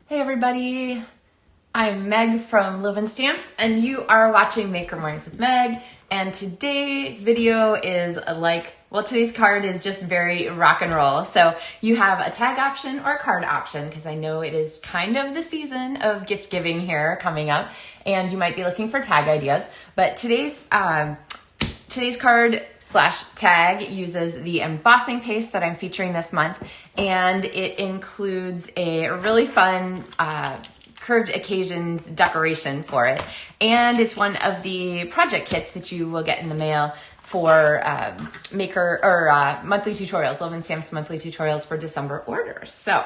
Hey everybody, I'm Meg from LovenStamps and you are watching Maker Mornings with Meg, and today's video is today's card is just very rock and roll. So you have a tag option or a card option because I know it is kind of the season of gift giving here coming up and you might be looking for tag ideas, but today's card / tag uses the embossing paste that I'm featuring this month, and it includes a really fun curved occasions decoration for it. And it's one of the project kits that you will get in the mail for monthly tutorials, LovenStamps monthly tutorials for December orders. So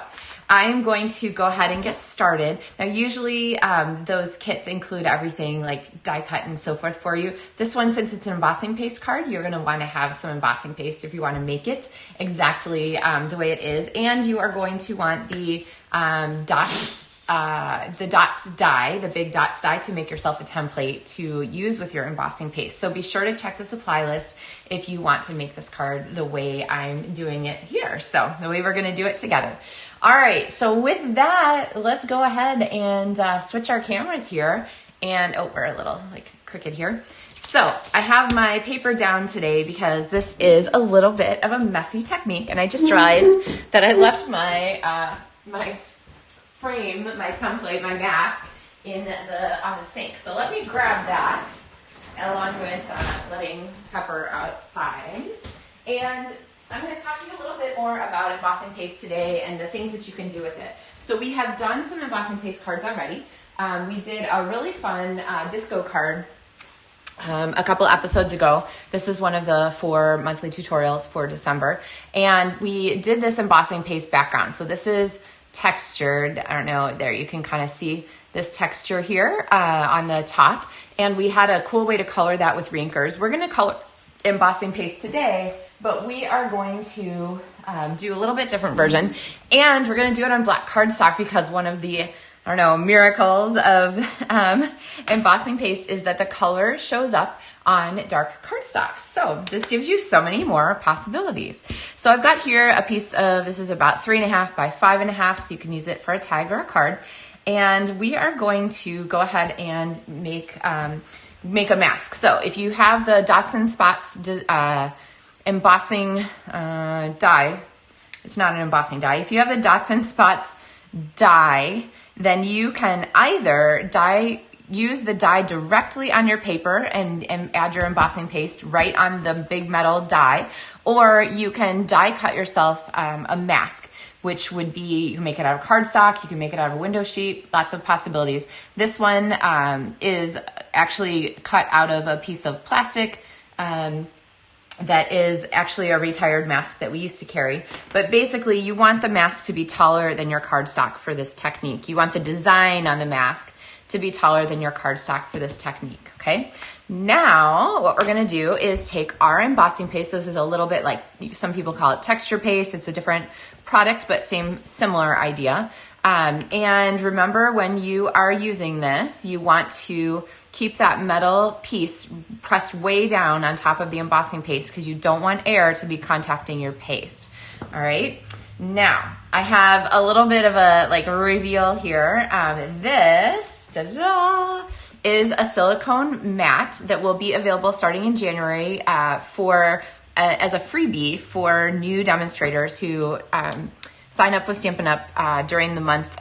I'm going to go ahead and get started. Now, usually those kits include everything like die cut and so forth for you. This one, since it's an embossing paste card, you're going to want to have some embossing paste if you want to make it exactly the way it is. And you are going to want the dots die, the big dots die, to make yourself a template to use with your embossing paste. So be sure to check the supply list if you want to make this card the way I'm doing it here. So the way we're going to do it together. All right, so with that, let's go ahead and switch our cameras here. And, we're a little crooked here. So I have my paper down today because this is a little bit of a messy technique. And I just realized that I left my, my frame, my template, my mask on the sink. So let me grab that along with letting Pepper outside. And I'm going to talk to you a little bit more about embossing paste today and the things that you can do with it. So we have done some embossing paste cards already. We did a really fun disco card a couple episodes ago. This is one of the 4 monthly tutorials for December. And we did this embossing paste background. So this is textured. I don't know, there you can kind of see this texture here on the top. And we had a cool way to color that with reinkers. We're going to color embossing paste today, but we are going to do a little bit different version. And we're going to do it on black cardstock because one of the, miracles of embossing paste is that the color shows up on dark cardstock. So this gives you so many more possibilities. So I've got here a piece of, this is about 3.5 by 5.5, so you can use it for a tag or a card. And we are going to go ahead and make a mask. So if you have the dots and spots embossing die, it's not an embossing die. If you have the dots and spots die, then you can either use the die directly on your paper and add your embossing paste right on the big metal die, or you can die cut yourself a mask, which would be, you can make it out of cardstock, you can make it out of a window sheet, lots of possibilities. This one is actually cut out of a piece of plastic that is actually a retired mask that we used to carry. But basically, you want the mask to be taller than your cardstock for this technique. You want the design on the mask to be taller than your cardstock for this technique, okay? Now, what we're gonna do is take our embossing paste. This is a little bit like, some people call it texture paste. It's a different product, but similar idea. And remember, when you are using this, you want to keep that metal piece pressed way down on top of the embossing paste because you don't want air to be contacting your paste. All right. Now, I have a little bit of a reveal here. This is a silicone mat that will be available starting in January as a freebie for new demonstrators who sign up with Stampin' Up during the month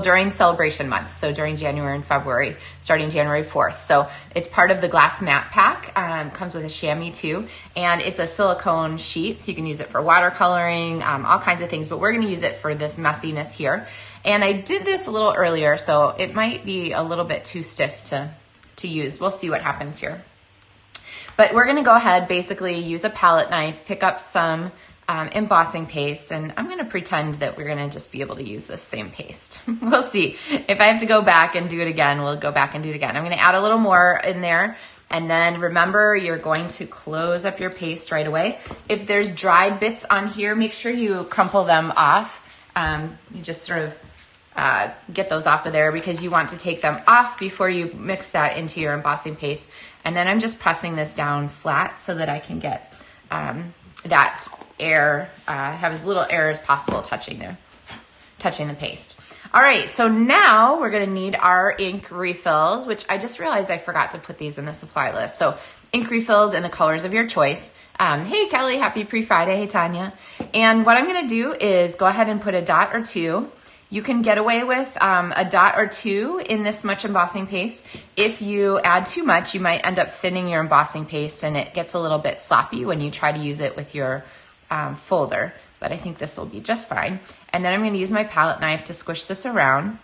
during celebration months, so during January and February, starting January 4th. So it's part of the glass mat pack, comes with a chamois too, and it's a silicone sheet, so you can use it for watercoloring, all kinds of things, but we're gonna use it for this messiness here. And I did this a little earlier, so it might be a little bit too stiff to use. We'll see what happens here. But we're gonna go ahead, basically use a palette knife, pick up some embossing paste, and I'm going to pretend that we're going to just be able to use this same paste. We'll see. If I have to go back and do it again, we'll go back and do it again. I'm going to add a little more in there, and then remember, you're going to close up your paste right away. If there's dried bits on here, make sure you crumple them off. You just sort of get those off of there because you want to take them off before you mix that into your embossing paste. And then I'm just pressing this down flat so that I can get that air, have as little air as possible touching the paste. All right, so now we're gonna need our ink refills, which I just realized I forgot to put these in the supply list. So ink refills in the colors of your choice. Hey Kelly, happy pre-Friday, hey Tanya. And what I'm gonna do is go ahead and put a dot or two. You can get away with a dot or two in this much embossing paste. If you add too much, you might end up thinning your embossing paste and it gets a little bit sloppy when you try to use it with your folder. But I think this will be just fine. And then I'm gonna use my palette knife to squish this around.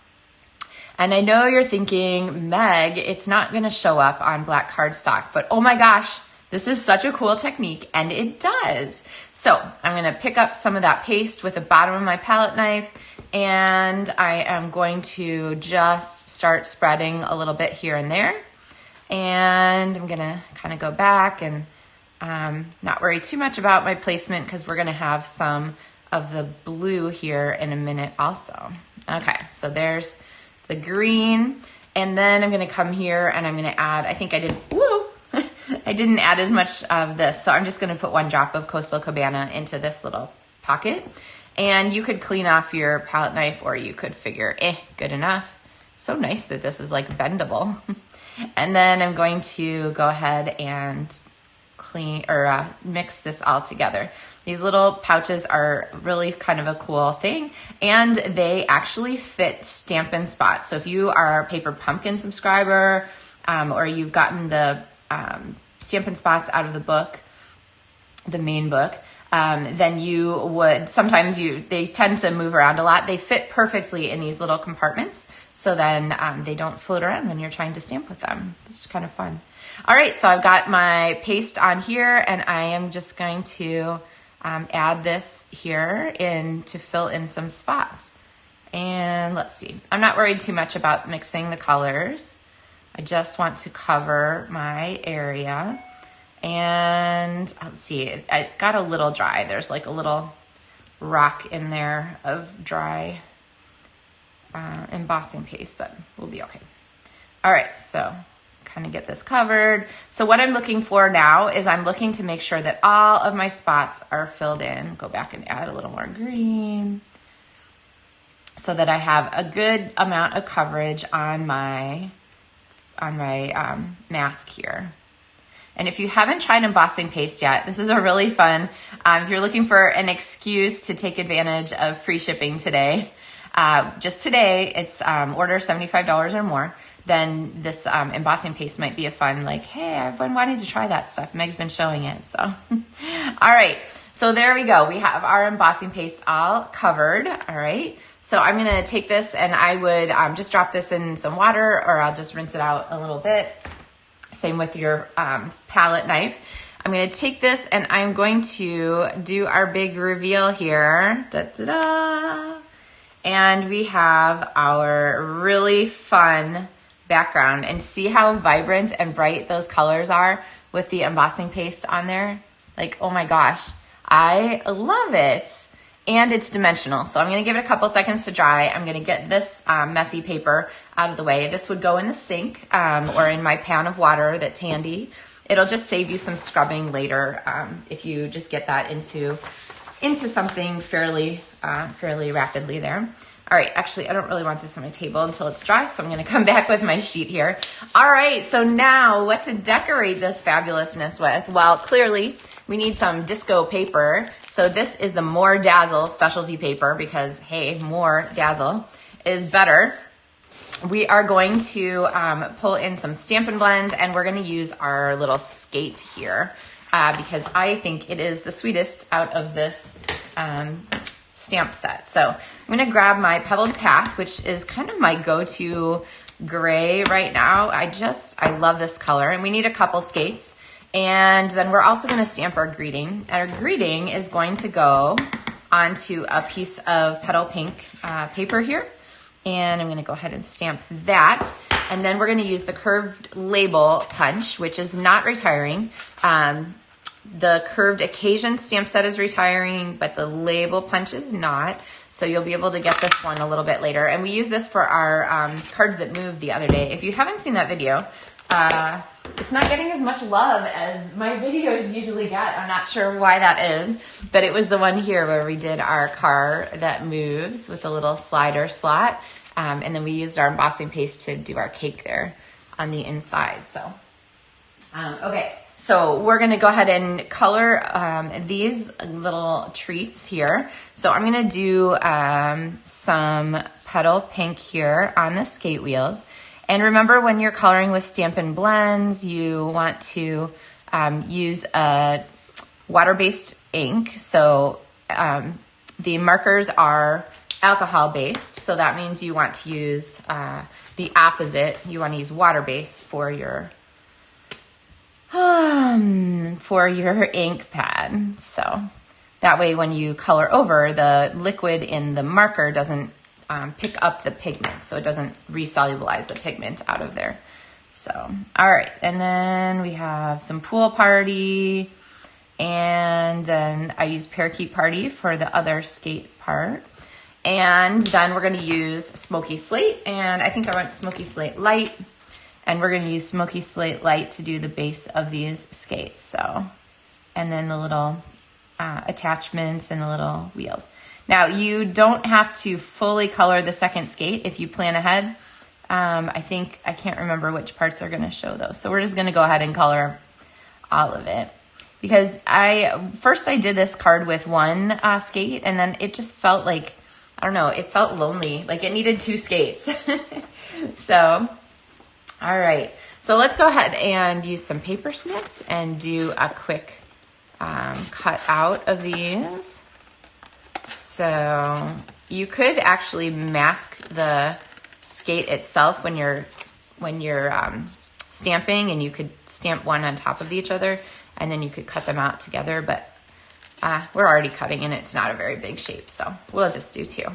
And I know you're thinking, Meg, it's not gonna show up on black cardstock, but oh my gosh, this is such a cool technique, and it does. So I'm gonna pick up some of that paste with the bottom of my palette knife, and I am going to just start spreading a little bit here and there. And I'm gonna kind of go back and not worry too much about my placement because we're gonna have some of the blue here in a minute also. Okay, so there's the green, and then I'm gonna come here and I'm gonna add, I think I did, woo! I didn't add as much of this, so I'm just gonna put 1 drop of Coastal Cabana into this little pocket. And you could clean off your palette knife, or you could figure, good enough. So nice that this is like bendable. And then I'm going to go ahead and clean or mix this all together. These little pouches are really kind of a cool thing, and they actually fit Stampin' spots. So if you are a Paper Pumpkin subscriber, or you've gotten the Stampin' spots out of the book, the main book, then you would, sometimes they tend to move around a lot. They fit perfectly in these little compartments, so then they don't float around when you're trying to stamp with them. It's kind of fun. All right, so I've got my paste on here, and I am just going to add this here in to fill in some spots. And let's see, I'm not worried too much about mixing the colors. I just want to cover my area. And let's see, I got a little dry. There's like a little rock in there of dry embossing paste, but we'll be okay. All right, so kind of get this covered. So what I'm looking for now is I'm looking to make sure that all of my spots are filled in. Go back and add a little more green so that I have a good amount of coverage on my mask here. And if you haven't tried embossing paste yet, this is a really fun, if you're looking for an excuse to take advantage of free shipping today, just today, it's order $75 or more, then this embossing paste might be a fun, like, hey, I've been wanting to try that stuff. Meg's been showing it, so. All right, so there we go. We have our embossing paste all covered, all right? So I'm gonna take this and I would just drop this in some water, or I'll just rinse it out a little bit. Same with your palette knife. I'm gonna take this and I'm going to do our big reveal here. Da-da-da. And we have our really fun background, and see how vibrant and bright those colors are with the embossing paste on there. Like, oh my gosh, I love it. And it's dimensional. So I'm gonna give it a couple seconds to dry. I'm gonna get this messy paper out of the way. This would go in the sink or in my pan of water that's handy. It'll just save you some scrubbing later if you just get that into something fairly rapidly there. All right, actually, I don't really want this on my table until it's dry, so I'm gonna come back with my sheet here. All right, so now what to decorate this fabulousness with? Well, clearly, we need some disco paper. So this is the More Dazzle specialty paper because, hey, more dazzle is better. We are going to pull in some Stampin Blends, and we're gonna use our little skate here because I think it is the sweetest out of this stamp set. So I'm gonna grab my Pebbled Path, which is kind of my go-to gray right now. I love this color, and we need a couple skates. And then we're also gonna stamp our greeting. Our greeting is going to go onto a piece of Petal Pink paper here. And I'm gonna go ahead and stamp that. And then we're gonna use the curved label punch, which is not retiring. The curved occasion stamp set is retiring, but the label punch is not. So you'll be able to get this one a little bit later. And we use this for our cards that moved the other day. If you haven't seen that video, it's not getting as much love as my videos usually get. I'm not sure why that is, but it was the one here where we did our car that moves with a little slider slot. And then we used our embossing paste to do our cake there on the inside. So, okay. So we're gonna go ahead and color these little treats here. So I'm gonna do some petal pink here on the skate wheels. And remember, when you're coloring with Stampin Blends, you want to use a water-based ink. So the markers are alcohol-based, so that means you want to use the opposite. You want to use water-based for your ink pad. So that way when you color over, the liquid in the marker doesn't pick up the pigment, so it doesn't resolubilize the pigment out of there. So, all right, and then we have some pool party, and then I use Parakeet party for the other skate part. And then we're gonna use Smoky Slate, and I think I want Smoky Slate Light, and we're gonna use Smoky Slate Light to do the base of these skates. So, and then the little attachments and the little wheels. Now, you don't have to fully color the second skate if you plan ahead. I can't remember which parts are gonna show though. So we're just gonna go ahead and color all of it. Because first I did this card with one skate, and then it just felt like, I don't know, it felt lonely, like it needed two skates. So, all right. So let's go ahead and use some paper snips and do a quick cut out of these. So you could actually mask the skate itself when you're stamping, and you could stamp one on top of each other, and then you could cut them out together, but we're already cutting and it's not a very big shape, so we'll just do two.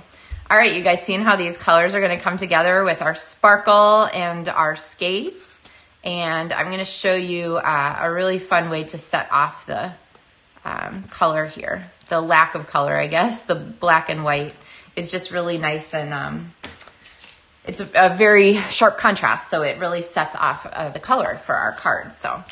All right, you guys seen how these colors are gonna come together with our sparkle and our skates? And I'm gonna show you a really fun way to set off the color here. The lack of color, I guess, the black and white is just really nice, and it's a very sharp contrast, so it really sets off the color for our card. So,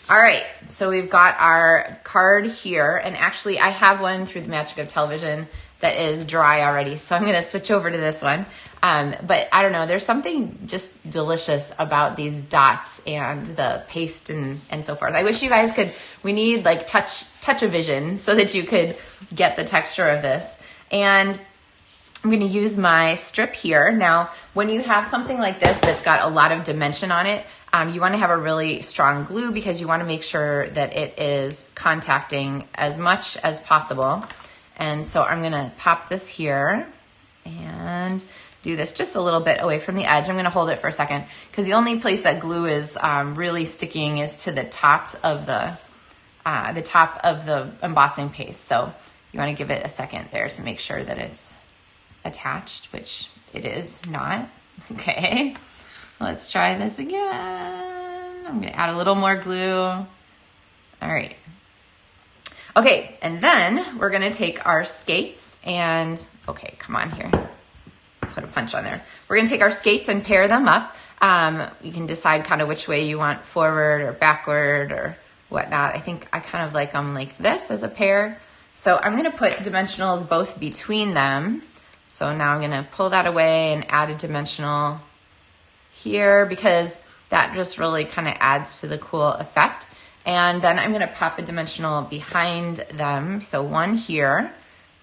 all right, so we've got our card here, and actually I have one through the magic of television that is dry already, so I'm gonna switch over to this one. But I don't know, there's something just delicious about these dots and the paste and so forth. I wish you guys could, we need like touch-o-vision so that you could get the texture of this. And I'm gonna use my strip here. Now, when you have something like this that's got a lot of dimension on it, you wanna have a really strong glue because you wanna make sure that it is contacting as much as possible. And so I'm gonna pop this here and do this just a little bit away from the edge. I'm gonna hold it for a second because the only place that glue is really sticking is to the top of the embossing paste. So you wanna give it a second there to make sure that it's attached, which it is not. Okay, let's try this again. I'm gonna add a little more glue. All right. Okay, and then we're gonna take our skates and, okay, come on here. Put a punch on there. We're gonna take our skates and pair them up. You can decide kind of which way you want, forward or backward or whatnot. I think I kind of like them like this as a pair. So I'm gonna put dimensionals both between them. So now I'm gonna pull that away and add a dimensional here because that just really kind of adds to the cool effect. And then I'm gonna pop a dimensional behind them. So one here.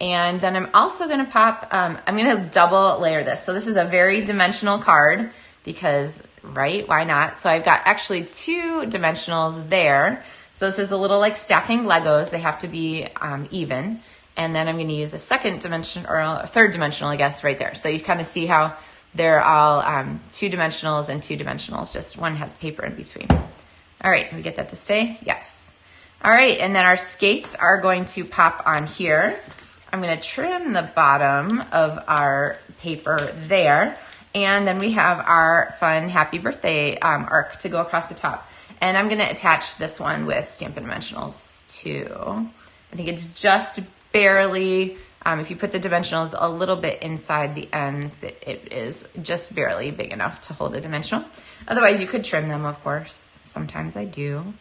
And then I'm also gonna pop, I'm gonna double layer this. So this is a very dimensional card because, right, why not? So I've got actually two dimensionals there. So this is a little like stacking Legos. They have to be even. And then I'm gonna use a second dimension, or a third dimensional, I guess, right there. So you kind of see how they're all two dimensionals and two dimensionals, just one has paper in between. All right, can we get that to stay? Yes. All right, and then our skates are going to pop on here. I'm gonna trim the bottom of our paper there. And then we have our fun happy birthday arc to go across the top. And I'm gonna attach this one with Stampin' Dimensionals too. I think it's just barely If you put the dimensionals a little bit inside the ends, it is just barely big enough to hold a dimensional. Otherwise, you could trim them, of course. Sometimes I do.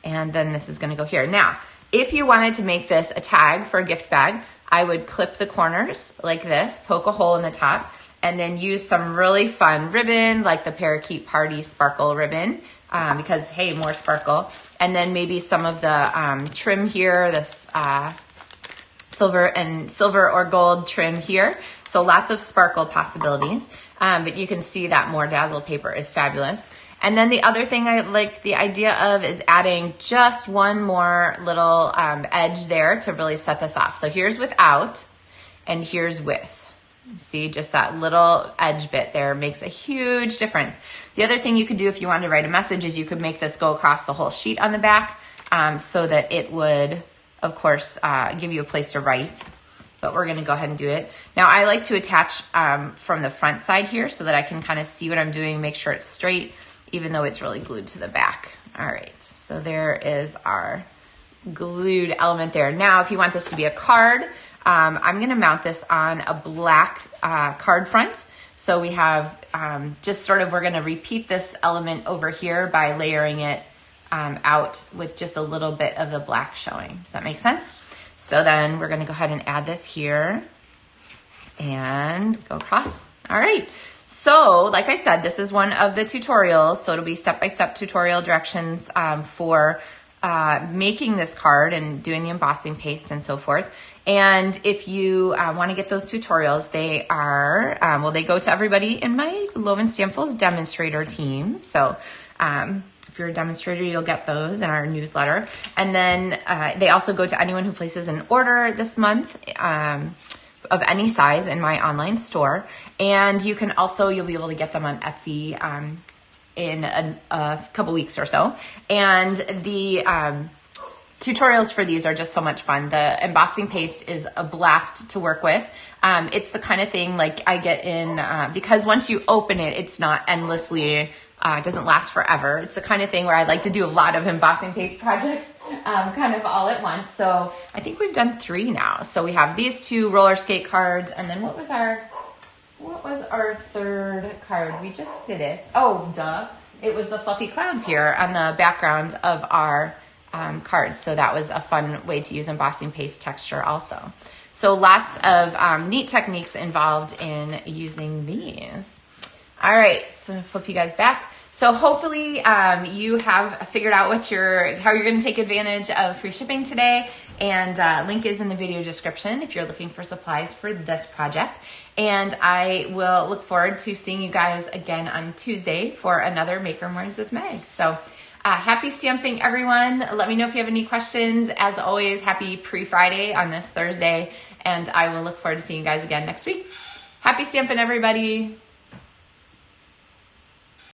And then this is gonna go here. Now, if you wanted to make this a tag for a gift bag, I would clip the corners like this, poke a hole in the top, and then use some really fun ribbon, like the Parakeet Party Sparkle ribbon, because hey, more sparkle. And then maybe some of the trim here, this silver or gold trim here. So lots of sparkle possibilities, but you can see that more dazzle paper is fabulous. And then the other thing I like the idea of is adding just one more little edge there to really set this off. So here's without, and here's with. See, just that little edge bit there makes a huge difference. The other thing you could do if you wanted to write a message is you could make this go across the whole sheet on the back, so that it would, of course, give you a place to write. But we're gonna go ahead and do it. Now I like to attach from the front side here so that I can kind of see what I'm doing, make sure it's straight, even though it's really glued to the back. All right, so there is our glued element there. Now, if you want this to be a card, I'm gonna mount this on a black card front. So we have just sort of, we're gonna repeat this element over here by layering it out with just a little bit of the black showing. Does that make sense? So then we're gonna go ahead and add this here and go across. All right. So, like I said, this is one of the tutorials. So it'll be step-by-step tutorial directions for making this card and doing the embossing paste and so forth. And if you want to get those tutorials, they are, well, they go to everybody in my LovenStamps demonstrator team. So if you're a demonstrator, you'll get those in our newsletter. And then they also go to anyone who places an order this month of any size in my online store. And you can also, you'll be able to get them on Etsy in a couple weeks or so. And the tutorials for these are just so much fun. The embossing paste is a blast to work with. It's the kind of thing like I get in, because once you open it, it's not endlessly, it doesn't last forever. It's the kind of thing where I like to do a lot of embossing paste projects kind of all at once. So I think we've done 3 now. So we have these 2 roller skate cards, and then what was our 3rd card? We just did it. Oh, duh. It was the fluffy clouds here on the background of our cards. So that was a fun way to use embossing paste texture also. So lots of neat techniques involved in using these. All right, so flip you guys back. So hopefully you have figured out how you're going to take advantage of free shipping today. And link is in the video description if you're looking for supplies for this project. And I will look forward to seeing you guys again on Tuesday for another Maker Mornings with Meg. So happy stamping, everyone. Let me know if you have any questions. As always, happy pre-Friday on this Thursday. And I will look forward to seeing you guys again next week. Happy stamping, everybody.